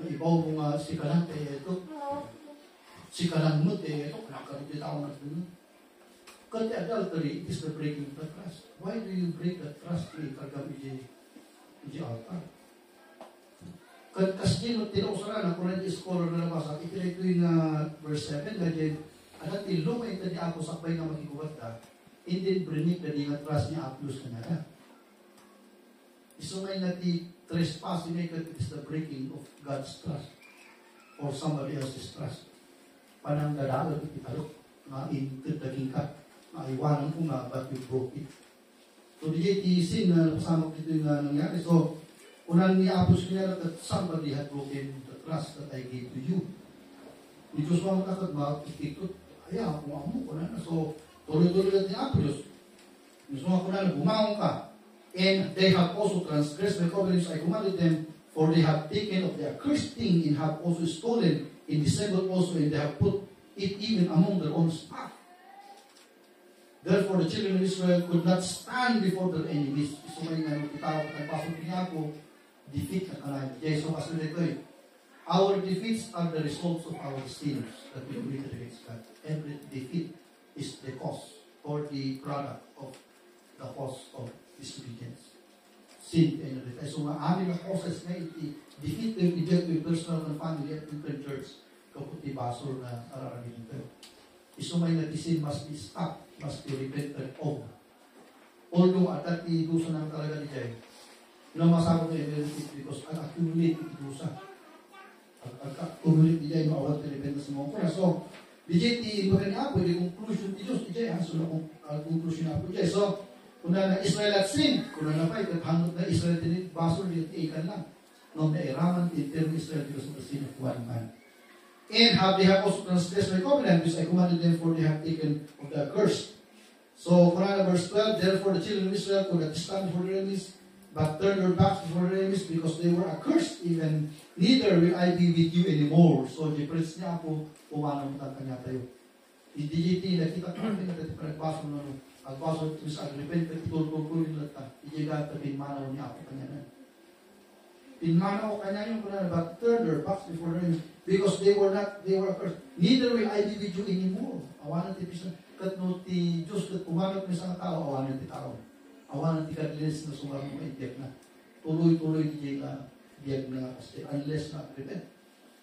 Ibaw mo nga si kalang tayo ito. Si kalang mo tayo ito. Kanakaruti tao na ito. Kasi adultery, it is the breaking of the trust. Why do you break the trust ni kagam iji altar? Kasi yun, tinausaran na kung nandiyo scholar na nabasa, ito yung verse 7, ganyan, adat ilumay ito niya ako sakbay na magigubat ka, hindi brinig na di nga trust niya aplos ka na. Isumay na di trespassing it is the breaking of God's trust or somebody else's trust. Panang dadalo italok na intaging ka, na iwanan ko nga but you broke it. So di sin na pasama dito yung nangyari. So unang niapos ko niya that somebody had broken the trust that I gave to you. Ni Diyos mo matakot ba, ikikot, ayaw, kung amo ko na. So tuloy-tuloy natin niapos. Diyos mo ko na, bumangon ka. And they have also transgressed my covenants I commanded them, for they have taken of their cursed thing and have also stolen, and dissembled also, and they have put it even among their own stuff. Therefore the children of Israel could not stand before their enemies. So may nga nagtitawag at nagpasok niya ako, defeat na kanayin. So kasi nito our defeats are the results of our sins that we committed against God. Every defeat is the cause or the product of the cause of disobedience. Sin and everything. So maamin ang process na defeat yung eject yung personal and family at yung church kapag basol na araramin ito. Isumay na sin must be stopped, must be repented of. Although at that idusa naman talaga ni Jay, na masabot na i-benefit because accumulate idusa. Accumulate ni Jay, maawag na repentance mo ko. So, di Jay, iba ni Apo, di conclusion ni Diyos, di Jay, so na conclusion ni Apo Jay. So, kung na Israel at sin, kung na napay, hangot na Israel din, basol din, ikan lang. Nung nairaman, in Israel because of the sin of one man. And they have also transgressed my covenant, which I commanded them, for they have taken of the curse. So, Quran verse 12, therefore the children of Israel could not stand before their enemies, but turn your backs before their enemies because they were accursed, even neither will I be with you anymore. So, di prince niya po, pumanong ng kanya tayo. Hindi nakita ko natin na pinagbaso ng agbaso ito sa agripent, itultuloy nila ta. Hindi ka pinmanaw niya ako kanya na. Pinmanaw kanya yung kuna, but turn their backs before their enemies because they were accursed. Neither will I be with you anymore. Awanan ti pisan, kat no ti Diyos, kat pumanot ni sa tao, awanan ti tao. Awanan ti kadlinis na sumarang maitiyak na. Tuloy-tuloy di ka diag na kasi unless na repent.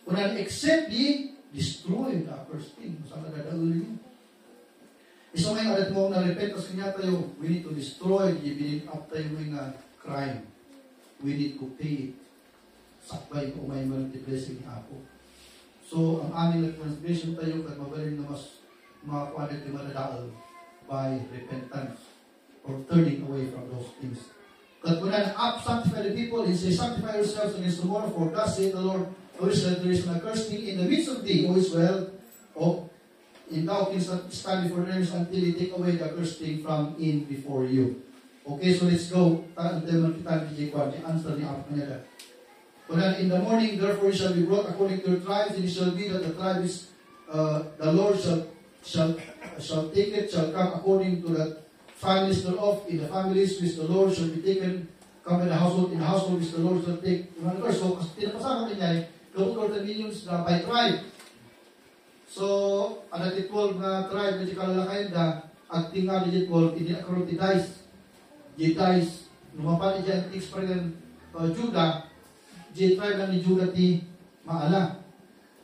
Kunan except ye destroy the accursed thing. Masama dadaulo yun. Isa may alat mo na repent kasi nga tayo, we need to destroy the build up tayo mga crime. We need to pay it. Sakbay ko may multi-blessing ni Apo. So, ang aming transgression tayo kat magaling na mas makakuha natin madadaal by repentance or turning away from those things. Kat kunan up, sanctify the people, and say, sanctify yourselves against tomorrow, for thus saith the Lord, O Israel, there is an accursed thing in the midst of thee, O Israel, and thou canst stand before them until he take away the accursed thing from in before you. Okay, so let's go. The answer ni Apo niya. Kunan, in the morning, therefore, shall be brought according to your tribes, and it shall be that the tribes, the Lord shall take it, shall come according to the families thereof, in the families which the Lord shall be taken, come in the household which the Lord shall take. So, tinapasama niya, kautor the millions na by tribe. So, ang natin 12 na tribe na di kalalakayin na, at tingnan ni 12, hindi na karoon ti Dice, numapan ni Jan X-President Judah, tribe lang ni Judah ti maala.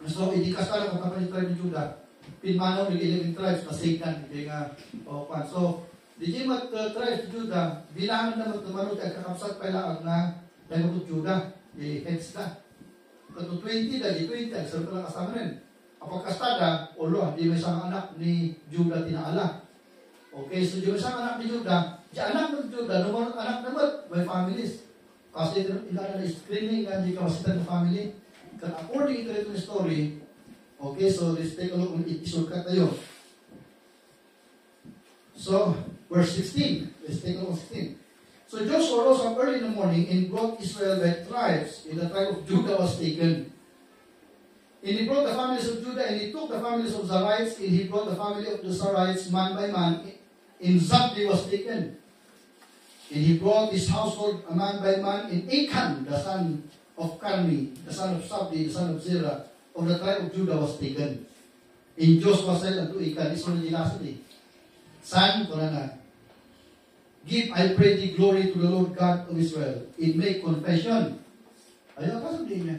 So, hindi kasala kung kapag ni tribe ni Judah, pinmanaw ni 11 tribes na Satan, hindi nga pan. So, di mat tribes ni Judah, bilangan na magtumanot at kakapsat pa laang na tayo Judah, di heads na. Kato 20 na, di 20, ang sarap lang kasama rin. Kapag kastada, ulo, di may isang anak ni Judah tinaala. Okay, so di may isang anak ni Judah, di anak ng Judah, numanot anak naman, may families. Kasi ilan na screening nga di kapasitan ng family. According to the story, okay, so let's take a look kung isurkat tayo. So, verse 16. Let's take a look at 16. So Joshua rose up early in the morning and brought Israel by tribes, and the tribe of Judah was taken. And he brought the families of Judah, and he took the families of Zarites, and he brought the family of the Zarites man by man, and Zabdi was taken. And he brought his household man by man, and Achan, the son of Carmi, the son of Zabdi, the son of Zerah, of the tribe of Judah was taken. And Joshua said unto Achan, this one nilasan eh, son, kunana, give, I pray thee, glory to the Lord God of Israel, and make confession. Ayaw pa sabihin niya.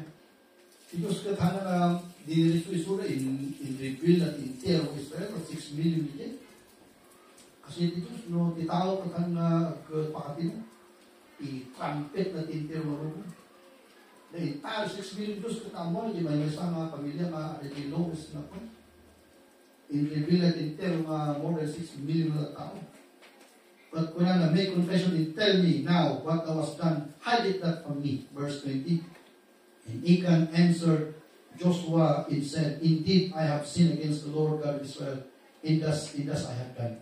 Diyos katana na dinirito isura in reveal at in tear of Israel, 6 million din. Kasi dito, no, titao ka kang pakatin, i-trumpet na tintir mo rin. The entire 6 million Diyos katamo, di may isang mga pamilya, mga lowest na po. In reveal at in tear, more than 6 million na tao. But when I make confession, and tell me now what thou hast done, hide it not from me. Verse 20. And Achan answered Joshua and said, indeed, I have sinned against the Lord God of Israel, and thus I have done.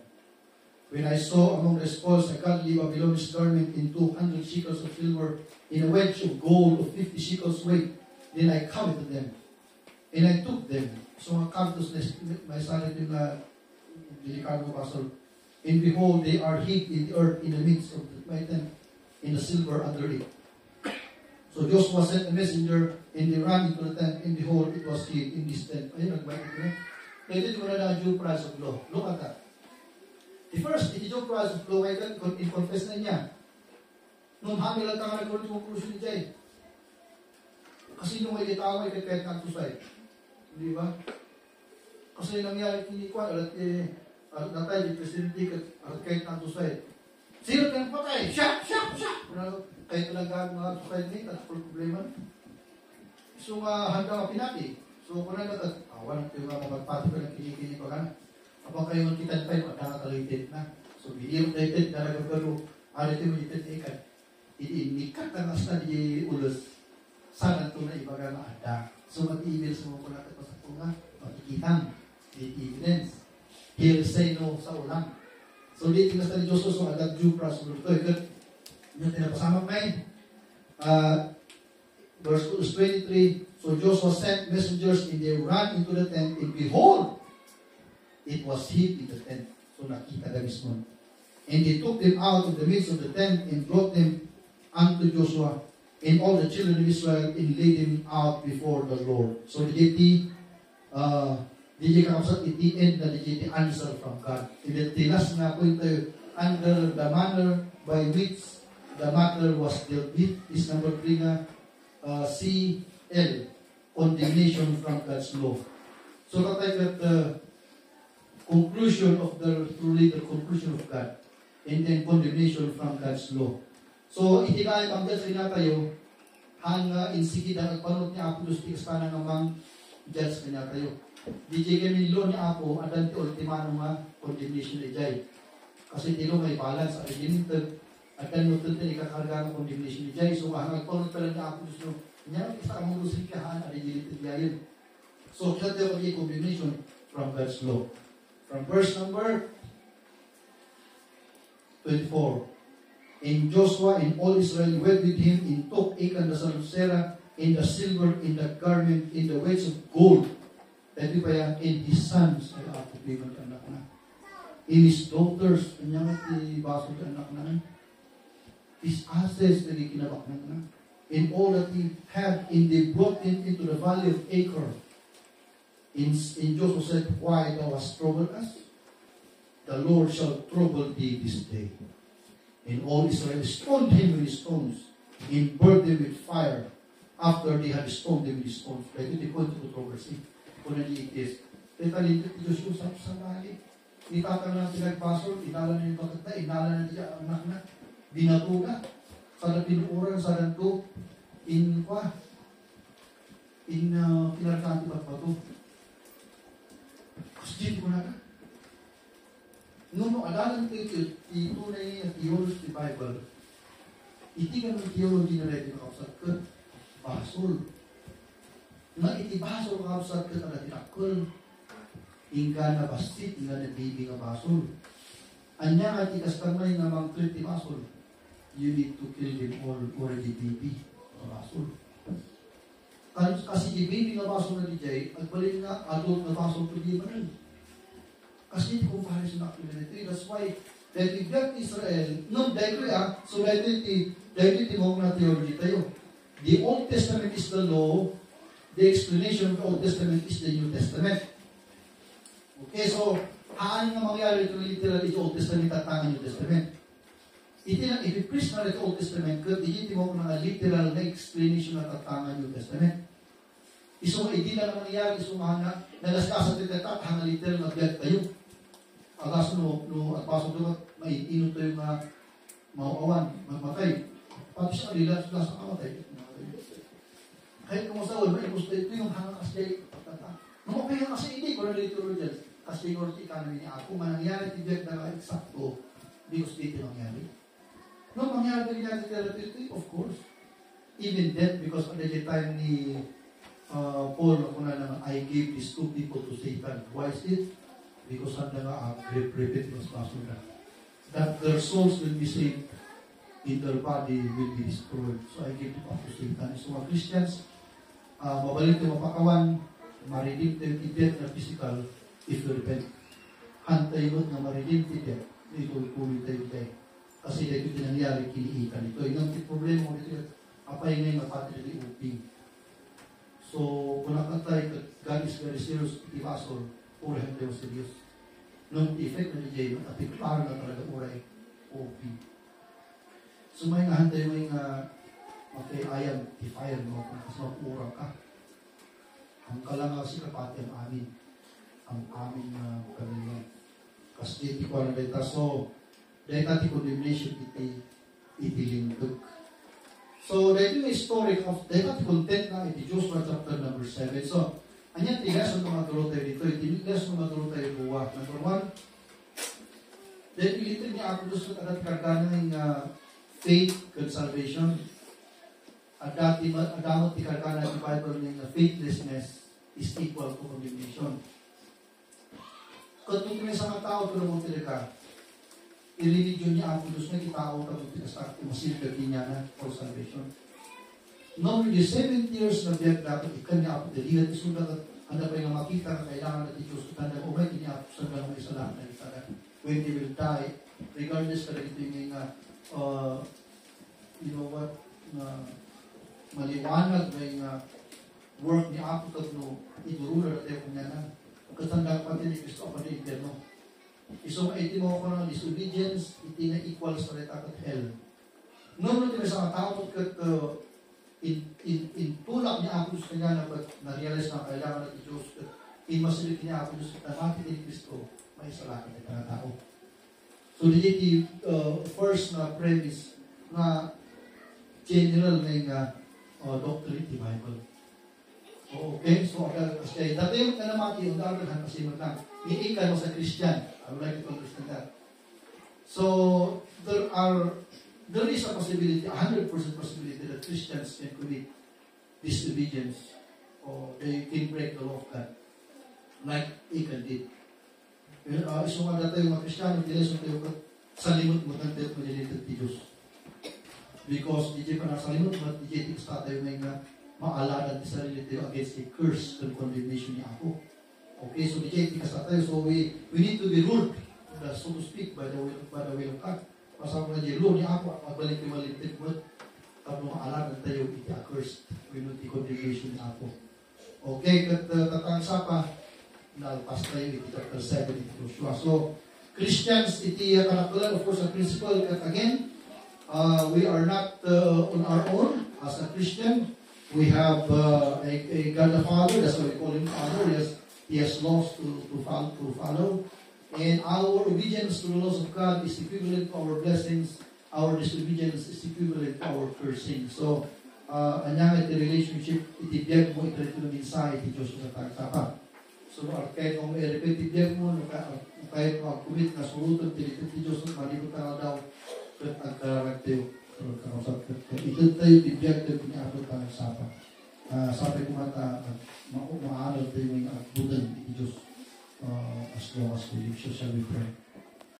When I saw among the spoils a godly Babylonish garment in 200 shekels of silver, in a wedge of gold of 50 shekels weight, then I coveted them, and I took them. So mga covetous may salit yung delikado pastor. And behold, they are hid in the earth in the midst of my tent, in the silver under it. So Joshua sent a messenger, and they ran into the tent, and behold, it was hid in this tent. Ayun, nagbalik ko na. Kaya dito na lang due price of law. Look at that. The first, the due price of law, ay confess na niya. Nung hamil lang ka nga nagkulit mo conclusion ni Jay. Kasi nung may itaway, kahit nagtusay. Di ba? Kasi nangyari, kinikwan, alat natay, di presidente, kahit nagtusay. Sino kayong patay? Siya! Kahit talaga mga tusay din, at problema. So, handa ka pinati. So, kung awan, yung mga magpati pa ng kinikini pa ka na. Kapag kayo magkitan pa, magkakalitit na. So, hindi yung litit, naragagalo, alit yung litit, ikan. Inikat na nasa di ulos. Sana ito na ibaga na ada. So, mag-i-email sa mga kulat at sa tunga, makikitang, the evidence. He'll say no sa ulang. So, dito na sa ni Joshua, so agad due process. Yung tinapasamak na yun. Verse 23, so Joshua sent messengers and they ran into the tent, and behold, it was hid in the tent. So nakita na mismo. And they took them out of the midst of the tent and brought them unto Joshua and all the children of Israel and laid them out before the Lord. So the kakapsat iti end na the answer from God. And then tinas nga po ito under the manner by which the matter was dealt with is number 3 nga CL, condemnation from God's law. So katay that conclusion of the conclusion of God and then condemnation from God's law. So iti kaya pang judge rin tayo hanga insigid ang agpanot ni Apo Diyos ti kasana namang judge kanya tayo. Di kami law ni Apo adan ti ultimano nga condemnation ni Jay. Kasi tilo may balance at limited at kan mo tuntin ikakarga ng condemnation ni Jay. So hanga agpanot pala ni Apo Diyos no niya isa ang mulusig kahan at limited yayin. So kaya tayo kami condemnation from God's law. From verse number 24. And Joshua and all Israel went with him and took Achan the son of Sarah, and the silver, in the garment, in the weights of gold. Dati pa yan, and his sons, ay ako bilang anak na. In his daughters, kanyang baso ka anak na. His assets, na kinabak na. And all that he had, and they brought him into the valley of Achor. And Joshua said, why thou hast troubled us? The Lord shall trouble thee this day. And all Israel stoned him with stones, and burned them with fire, after they had stoned them with stones. Kaya ito di po ito controversy. Kung nag-iitis. Kaya talito, Diyos yung sa bali. Itatang na pinagpasol, inala na yung bakit na, inala na niya ang anak na, binatuga, sa pinuuran, sa nanto, pinarkaan iba't bato. Kasi dito ko na ka. No, alalan ko ito na yung theology of the Bible. Iti ka ng theology na rin makapsat ka, basol. Na iti basol makapsat ka na tinakol. Inga na basit, inga na baby nga basol. Anya at ikastamay na mga 30 basol. You need to kill them all already baby nga basol. Kasi di baby nga basol na di jay, agbalin nga adult na basol to di ba rin. Kasi hindi comparison na community. That's why, that we got Israel, no, dahil so dahil iti mong na theology tayo. The Old Testament is the law, the explanation of the Old Testament is the New Testament. Okay, so, haan nga mangyari ito literally ito Old Testament at ang New Testament. Iti lang, ipipreach na ito Old Testament, kaya iti mo na literal na explanation at ang New Testament. Iso nga, hindi lang nangyari, iso nga nalaskasa ito at hanga literal na biyak tayo. Agas no at pasok doon, may inot tayo nga mauawan, magmatay. Pati siya, lilas sa kamatay. Kahit kumasawal, may gusto ito yung hanga kasi okay nga kasi hindi ko na literal dyan. Kasi yung economy niya ako, manangyari tibiyag na eksakto, hindi gusto ito nangyari. No, mangyari na relativity, of course. Even that, because at the time ni Paul, ako na naman, I gave these 2 people to Satan. Why is it? Because handa nga repeat was pastor that their souls will be saved, in their body will be destroyed. So I give it up to Satan. So mga Christians, mabalik tayo mapakawan, maridim tayo death na physical, if you repent. Hantay mo na maridim tayo death, ituloy tayo tayo. Kasi dito nangyari, kiniikan ito. Yung problema mo dito, apay ngayon mapati na uping. So, kung nakatay, God is very serious, ibasol, urahin tayo sa Diyos. Nung effect na niya yun, at iklaro na talaga uray, uping. So, may nga hantay, may nga, ayam, i-fire mo, kasi mag-urang ka. Ang kalanga kasi kapati ang amin. Ang amin na kanina. Kasi di ko alam dito. So, dahil natin condemnation itilindog. So, dahil yung story of, dahil natin content na iti Joshua chapter number 7. So, anyan, tigas ang mga turo tayo dito. Tigas ang mga turo tayo buwa. Number 1, dahil ilitin niya ako doon sa kargana ng faith and salvation. At damot ti kargana ng Bible ng faithlessness is equal to condemnation. Kung may sa mga tao, pero mo talaga, i-religion niya ako Diyos na kitao ka magpinastak masilga niya na for salvation. No, yung 7 years na biyag dapat ikan niya ako dalihan isulat at ano pa yung makita na kailangan natin Diyos at tanda umay niya ako sa ganong isalaan na itaga. When they will die, regardless ka rin ito yung you know what, maliwanag na yung work ni ako no idurula na tayo kung yan na. Katanda pati ni Kristo ako na impyerno. Isong iti mo ko ng disobedience, iti na equal sa retak at hell. Noon na sa tao kat in tulak niya ako sa kanya na realize na kailangan natin Diyos at in masilit niya ako Diyos at natin ni Kristo, may salamat na tao. So, iti first na premise na general na yung doctrine di Bible. Okay, so kasi dati yung kanamati yung daragan kasi maglang iikan mo sa Christian. I would like to understand that. So there is a possibility, 100% possibility that Christians can commit disobedience or they can break the law of God like Achan did. So dati yung mga Christian hindi tayo sa limot mo tayo malilitit ni Diyos. Because DJ pa nasa limot mo, DJ tiks tayo may maalanan sa sarili tayo against a curse and condemnation niya ako. Okay, so DJ tiks tayo. So we need to be ruled, so to speak, by the will of God. Pasama na rule niya ako, magbalik yung malitit mo, tapos maalanan tayo iti a curse, we need the condemnation niya ako. Okay, katangsa pa, nalpas tayo iti chapter 7 iti Joshua. So, Christians, iti kanakalan, of course, a principle, that again, we are not on our own as a Christian. We have a God the Father, that's why we call him Father. He has laws to follow. And our obedience to the laws of God is equivalent to our blessings. Our disobedience is equivalent to our cursing. So, anyang iti relationship, iti biyag mo, iti ito minsa, iti Diyos na tagsapa. So, kahit kung i-repeat iti biyag mo, kahit kung mag-commit na sulutan, iti Diyos na malibot na daw, at agkararag tayo. Ito tayo, bibiyag tayo, piniapot tayo sapa. Sabi ko mata, maaral tayo ng agbudan, iti Diyos, as long as we live. So shall we pray.